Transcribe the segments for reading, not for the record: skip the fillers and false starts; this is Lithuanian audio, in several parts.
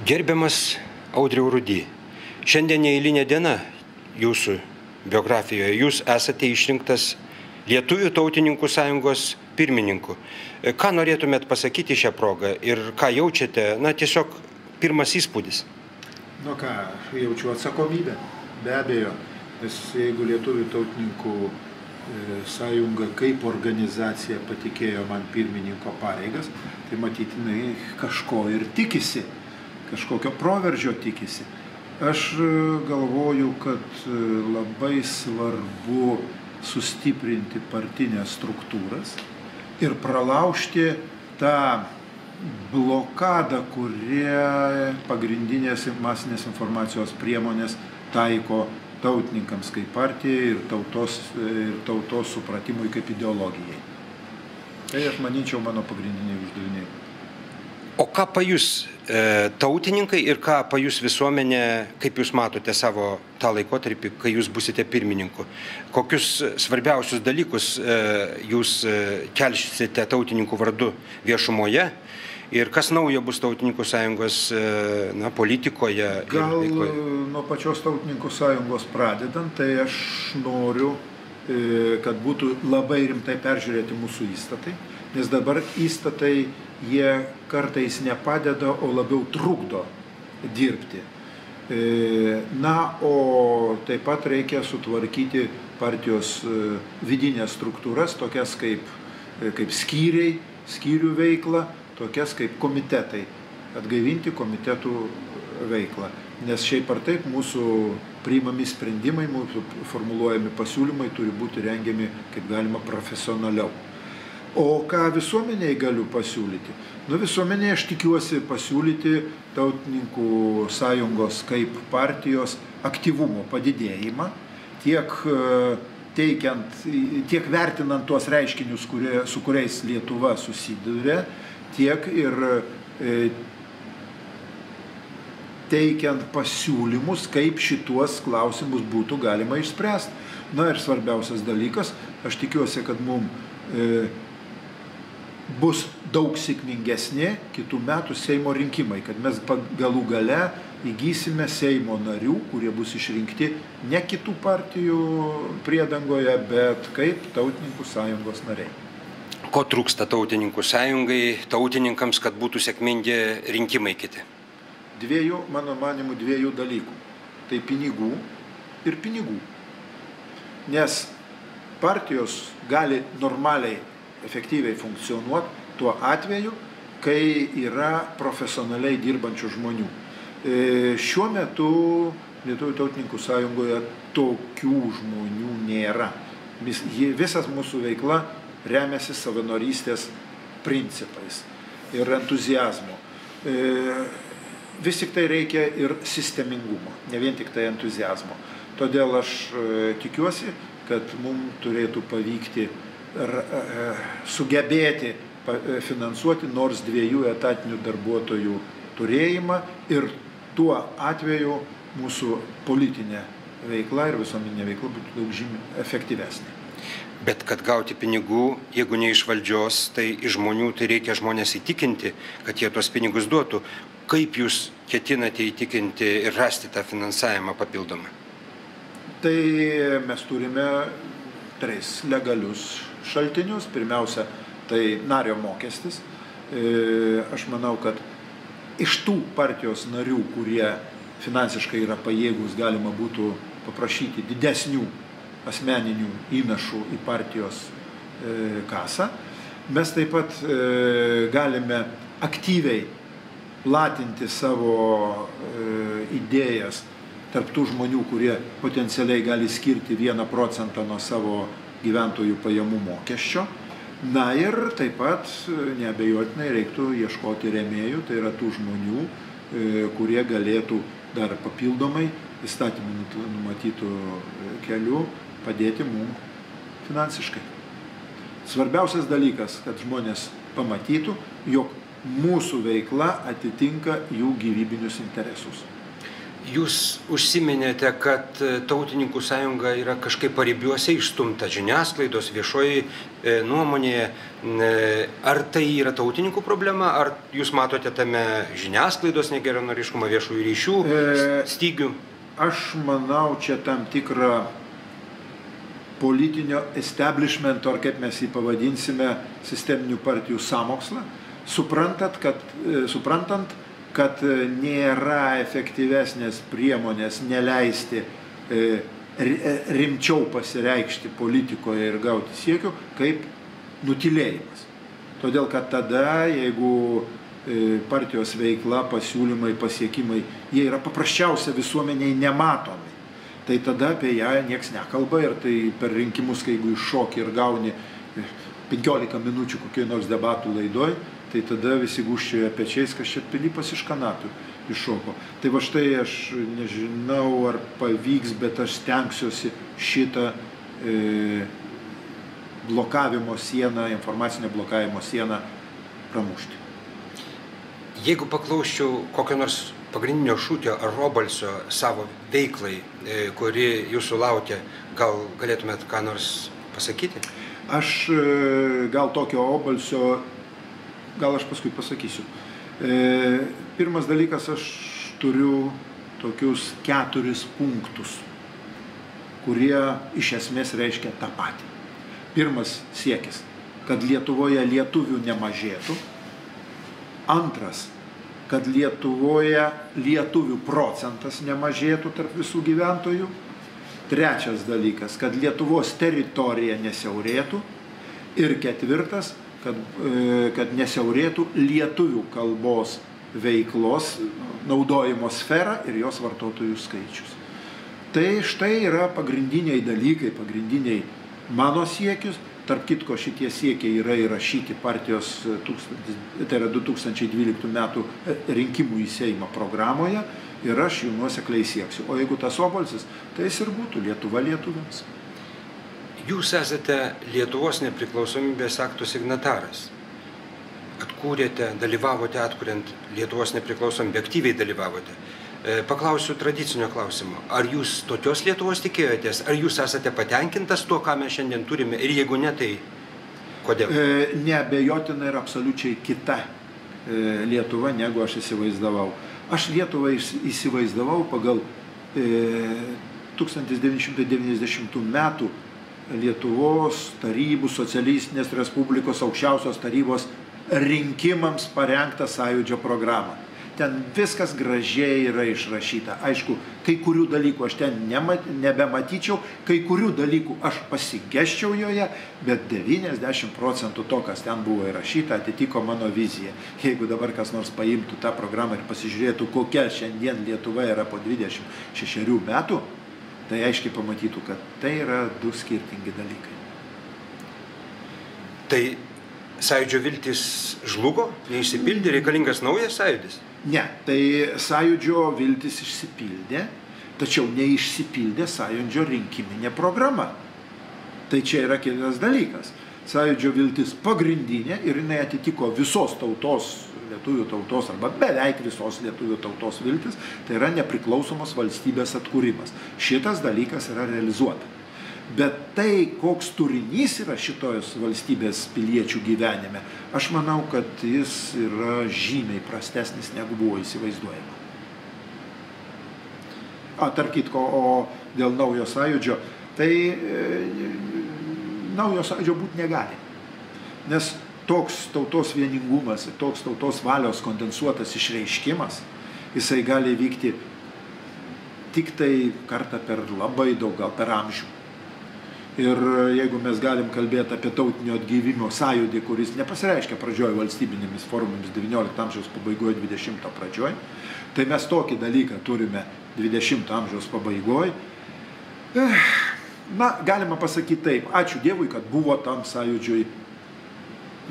Gerbiamas Audriau Rudy, šiandien neeilinė diena jūsų biografijoje. Jūs esate išrinktas Lietuvių tautininkų sąjungos pirmininku. Ką norėtumėt pasakyti šią progą ir ką jaučiate? Tiesiog pirmas įspūdis. Jaučiu atsakomybę, be abejo, nes jeigu Lietuvių tautininkų sąjunga kaip organizacija patikėjo man pirmininko pareigas, tai matytinai kažko ir tikisi, kažkokio proveržio tikisi. Aš galvoju, kad labai svarbu sustiprinti partinės struktūras ir pralaužti tą blokadą, kurie pagrindinės masinės informacijos priemonės taiko tautininkams kaip partijai ir tautos supratimui kaip ideologijai. Tai aš manyčiau mano pagrindiniai uždaviniai. O ką pajus tautininkai ir ką pajus visuomenė, kaip jūs matote savo tą laikotarpį, kai jūs busite pirmininku? Kokius svarbiausius dalykus jūs kelsite tautininkų vardu viešumoje? Ir kas naujo bus tautininkų sąjungos politikoje? Gal nuo pačios tautininkų sąjungos pradedant, tai aš noriu, kad būtų labai rimtai peržiūrėti mūsų įstatai, nes dabar įstatai jie kartais nepadeda, o labiau trukdo dirbti. O taip pat reikia sutvarkyti partijos vidinės struktūras, tokias kaip skyriai, skyrių veikla, tokias kaip komitetai, atgaivinti komitetų veiklą. Nes šiaip ar taip mūsų priimami sprendimai, mūsų formuluojami pasiūlymai turi būti rengiami kaip galima profesionaliau. O ką visuomeniai galiu pasiūlyti? Visuomeniai aš tikiuosi pasiūlyti tautininkų sąjungos kaip partijos aktyvumo padidėjimą, tiek vertinant tuos reiškinius, su kuriais Lietuva susiduria, tiek ir teikiant pasiūlymus, kaip šituos klausimus būtų galima išspręsti. Ir svarbiausias dalykas, aš tikiuosi, kad mums bus daug sėkmingesni kitų metų Seimo rinkimai, kad mes galų gale įgysime Seimo narių, kurie bus išrinkti ne kitų partijų priedangoje, bet kaip tautininkų sąjungos nariai. Ko trūksta tautininkų sąjungai, tautininkams, kad būtų sėkmingi rinkimai kiti? Mano manimu, dviejų dalykų. Tai pinigų ir pinigų. Nes partijos gali normaliai, efektyviai funkcionuoti tuo atveju, kai yra profesionaliai dirbančių žmonių. Šiuo metu Lietuvių tautininkų sąjungoje tokių žmonių nėra. Visas mūsų veikla remiasi savanorystės principais ir entuziazmo. Vis tik tai reikia ir sistemingumo, ne vien tik tai entuziazmo. Todėl aš tikiuosi, kad mums turėtų pavykti sugebėti finansuoti nors 2 etatinių darbuotojų turėjimą ir tuo atveju mūsų politinė veikla ir visuomeninė veikla būtų daug žymiai efektyvesnė. Bet kad gauti pinigų, jeigu ne iš valdžios, tai iš žmonių, tai reikia žmonės įtikinti, kad jie tos pinigus duotų. Kaip jūs ketinate įtikinti ir rasti tą finansavimą papildomą? Tai mes turime 3 legalius šaltinius. Pirmiausia, tai nario mokestis. Aš manau, kad iš tų partijos narių, kurie finansiškai yra pajėgūs, galima būtų paprašyti didesnių asmeninių įnašų į partijos kasą. Mes taip pat galime aktyviai platinti savo idėjas tarp tų žmonių, kurie potencialiai gali skirti 1% nuo savo gyventojų pajamų mokesčio. Ir taip pat neabejotinai reiktų ieškoti rėmėjų, tai yra tų žmonių, kurie galėtų dar papildomai įstatymų numatytų kelių padėti mums finansiškai. Svarbiausias dalykas, kad žmonės pamatytų, jog mūsų veikla atitinka jų gyvybinius interesus. Jūs užsiminėte, kad Tautininkų sąjunga yra kažkaip paribiuose išstumta žiniasklaidos, viešoji nuomonėje. Ar tai yra tautininkų problema, ar jūs matote tame žiniasklaidos negeranoriškumą, viešųjų ryšių stygių? Aš manau, čia tam tikrą politinio establishmento, ar kaip mes jį pavadinsime, sisteminių partijų sąmokslą, suprantant, kad nėra efektyvesnės priemonės neleisti rimčiau pasireikšti politikoje ir gauti siekių, kaip nutylėjimas. Todėl, kad tada, jeigu partijos veikla, pasiūlymai, pasiekimai, jie yra paprasčiausia visuomeniai nematomi, tai tada apie ją nieks nekalba ir tai per rinkimus, kai jeigu iššoki ir gauni 15 minučių kokioj nors debatų laidoj, tai tada visi gūžčioja pečiais, kas čia Pilypas iš kanapių iššoko. Tai va štai aš nežinau, ar pavyks, bet aš stengsiuosi šitą blokavimo sieną, informacinio blokavimo sieną pramušti. Jeigu paklausčiau kokio nors pagrindinio šūkio ar robalsio savo veiklai, kuri jūsų laukia, gal galėtumėt ką nors pasakyti? Aš gal tokio obalsio, gal aš paskui pasakysiu. Pirmas dalykas, aš turiu tokius 4 punktus, kurie iš esmės reiškia tą patį. Pirmas siekis, kad Lietuvoje lietuvių nemažėtų. Antras, kad Lietuvoje lietuvių procentas nemažėtų tarp visų gyventojų. Trečias dalykas, kad Lietuvos teritorija nesiaurėtų. Ir ketvirtas, kad nesiaurėtų lietuvių kalbos veiklos naudojimo sfera ir jos vartotojų skaičius. Tai štai yra pagrindiniai dalykai, pagrindiniai mano siekius. Tarp kitko, šitie siekiai yra įrašyti partijos 2012 metų rinkimų į Seimą programoje ir aš jų nuosekliai sieksiu. O jeigu tas obalsis, tai jis ir būtų Lietuva lietuviams. Jūs esate Lietuvos nepriklausomybės akto signataras. Atkūrėte, dalyvavote atkuriant Lietuvos nepriklausomybę, aktyviai dalyvavote. Paklausiu tradicinio klausimo. Ar jūs tokios Lietuvos tikėjotės? Ar jūs esate patenkintas tuo, ką mes šiandien turime? Ir jeigu ne, tai kodėl? Neabejotina ir absoliučiai kita Lietuva, negu aš įsivaizdavau. Aš Lietuvą įsivaizdavau pagal 1990 metų Lietuvos tarybų socialistinės respublikos aukščiausios tarybos rinkimams parengtą sąjūdžio programą. Ten viskas gražiai yra išrašyta. Aišku, kai kurių dalykų aš ten nebematyčiau, kai kurių dalykų aš pasigesčiau joje, bet 90% to, kas ten buvo įrašyta, atitiko mano viziją. Jeigu dabar kas nors paimtų tą programą ir pasižiūrėtų, kokia šiandien Lietuva yra po 26 metų, tai aiškiai pamatytų, kad tai yra 2 skirtingi dalykai. Tai sąjūdžio viltis žlugo, neišsipildė, reikalingas naujas sąjūdis? Ne, tai sąjūdžio viltis išsipildė, tačiau neišsipildė sąjūdžio rinkiminė programa. Tai čia yra kitas dalykas. Sąjūdžio viltis pagrindinė ir jinai atitiko visos tautos, lietuvių tautos arba beveik visos lietuvių tautos viltis, tai yra nepriklausomos valstybės atkūrimas. Šitas dalykas yra realizuota. Bet tai, koks turinys yra šitos valstybės piliečių gyvenime, aš manau, kad jis yra žymiai prastesnis, negu buvo įsivaizduojama. Tarp kitko, o dėl naujo sąjūdžio, tai naujo sąjūdžio būti negali. Nes toks tautos vieningumas, toks tautos valios kondensuotas išreiškimas, jisai gali vykti tik tai kartą per labai daug, gal per amžių. Ir jeigu mes galim kalbėti apie tautinio atgyvimo sąjūdį, kuris nepasireiškia pradžioje valstybinėmis formomis 19 amžiaus pabaigoje, 20 pradžioje, tai mes tokį dalyką turime 20 amžiaus pabaigoje. Galima pasakyti taip, ačiū Dievui, kad buvo tam sąjūdžiui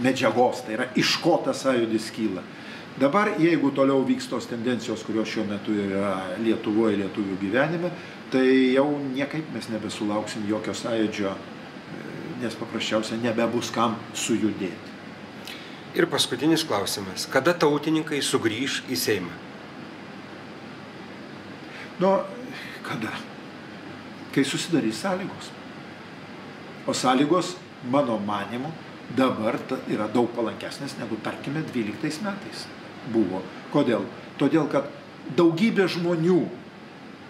medžiagos, tai yra iš ko tas sąjūdis kyla. Dabar, jeigu toliau vyks tos tendencijos, kurios šiuo metu yra Lietuvoje, lietuvių gyvenime, tai jau niekaip mes nebesulauksim jokio sąjūdžio, nes paprasčiausia nebebus kam sujudėti. Ir paskutinis klausimas. Kada tautininkai sugrįš į Seimą? Nu, kada? Kai susidarys sąlygos. O sąlygos, mano manimu, dabar yra daug palankesnės negu, tarkime, 12 metais buvo. Kodėl? Todėl, kad daugybė žmonių,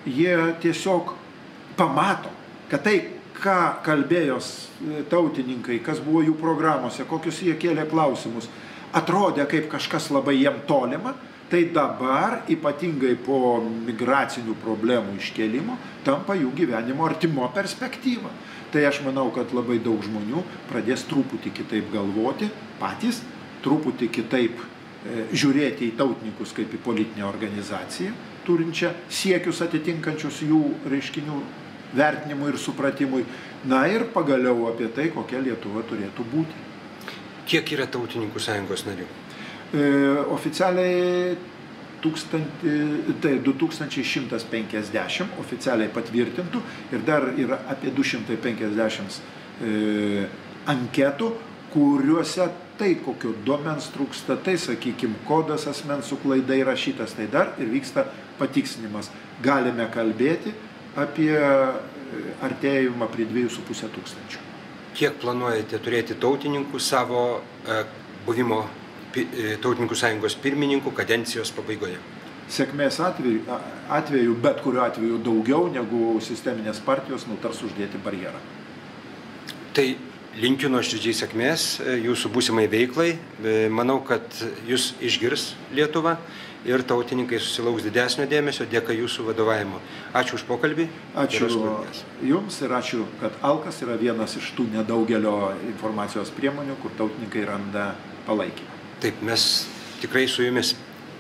jie tiesiog pamato, kad tai, ką kalbėjo tautininkai, kas buvo jų programuose, kokius jie kėlė klausimus, atrodė kaip kažkas labai jiem tolima, tai dabar, ypatingai po migracinių problemų iškėlimo, tampa jų gyvenimo artimo perspektyva. Tai aš manau, kad labai daug žmonių pradės truputį kitaip galvoti patys, truputį kitaip žiūrėti į tautininkus kaip į politinę organizaciją, turinčią siekius atitinkančius jų reiškinių vertinimui ir supratimui. Na ir pagaliau apie tai, kokia Lietuva turėtų būti. Kiek yra tautininkų sąjungos narių? Oficialiai 2150 oficialiai patvirtintų ir dar yra apie 250 anketų, kuriuose tai kokio duomens trūksta, tai, sakykime, kodas asmens su klaida įrašytas, tai dar ir vyksta patikslinimas. Galime kalbėti apie artėjimą prie 2,5 tūkstančių. Kiek planuojate turėti tautininkų savo buvimo tautininkų sąjungos pirmininkų kadencijos pabaigoje? Sėkmės atveju, bet kuriuo atveju daugiau negu sisteminės partijos nutars uždėti barjerą. Tai linkiu nuoširdžiai sėkmės jūsų būsimai veiklai. Manau, kad jūs išgirs Lietuva ir tautininkai susilauks didesnio dėmesio dėka jūsų vadovavimo. Ačiū už pokalbį. Ačiū jums ir ačiū, kad Alkas yra vienas iš tų nedaugelio informacijos priemonių, kur tautininkai randa palaikymą. Taip, mes tikrai su jumis.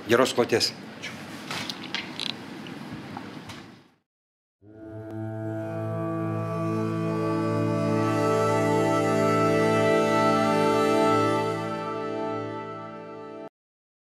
Geros kloties.